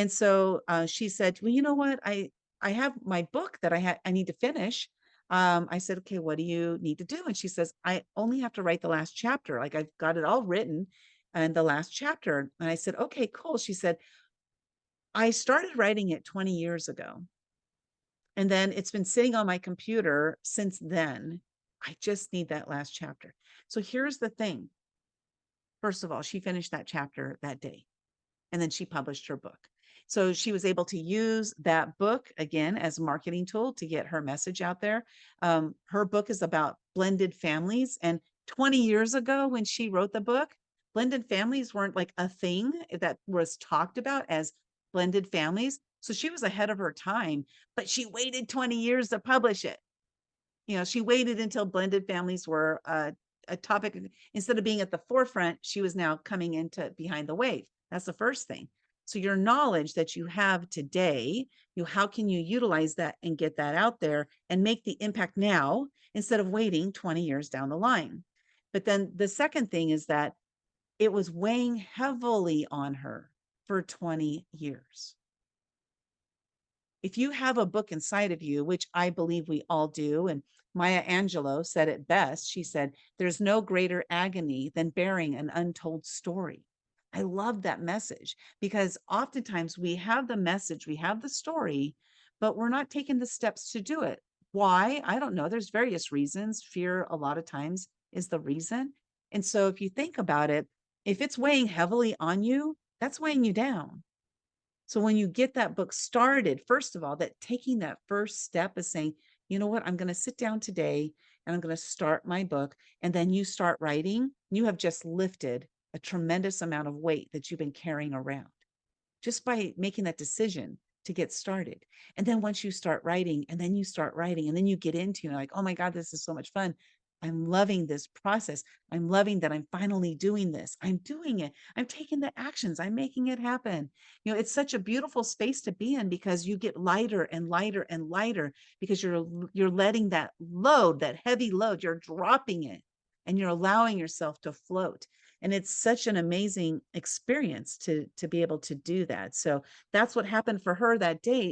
And so she said, well, you know what? I have my book that I need to finish. I said, okay, what do you need to do? And she says, I only have to write the last chapter. Like I've got it all written and the last chapter. And I said, okay, cool. She said, I started writing it 20 years ago. And then it's been sitting on my computer since then. I just need that last chapter. So here's the thing. First of all, she finished that chapter that day and then she published her book. So she was able to use that book again as a marketing tool to get her message out there. Her book is about blended families. And 20 years ago, when she wrote the book, blended families weren't like a thing that was talked about as blended families. So she was ahead of her time, but she waited 20 years to publish it. She waited until blended families were a topic. Instead of being at the forefront, she was now coming into behind the wave. That's the first thing. So your knowledge that you have today, how can you utilize that and get that out there and make the impact now instead of waiting 20 years down the line? But then the second thing is that it was weighing heavily on her for 20 years. If you have a book inside of you, which I believe we all do, and Maya Angelou said it best, she said, there's no greater agony than bearing an untold story. I love that message because oftentimes we have the message, we have the story, but we're not taking the steps to do it. Why? I don't know. There's various reasons. Fear, a lot of times, is the reason. And so if you think about it, if it's weighing heavily on you, that's weighing you down. So when you get that book started, first of all, that taking that first step is saying, you know what, I'm going to sit down today and I'm going to start my book. And then you start writing, you have just lifted a tremendous amount of weight that you've been carrying around just by making that decision to get started. And then once you start writing and then you start writing and then you get into like, oh my God, this is so much fun. I'm loving this process. I'm loving that I'm finally doing this. I'm doing it. I'm taking the actions. I'm making it happen. It's such a beautiful space to be in because you get lighter and lighter and lighter because you're letting that load, that heavy load, you're dropping it and you're allowing yourself to float. And it's such an amazing experience to be able to do that. So that's what happened for her that day.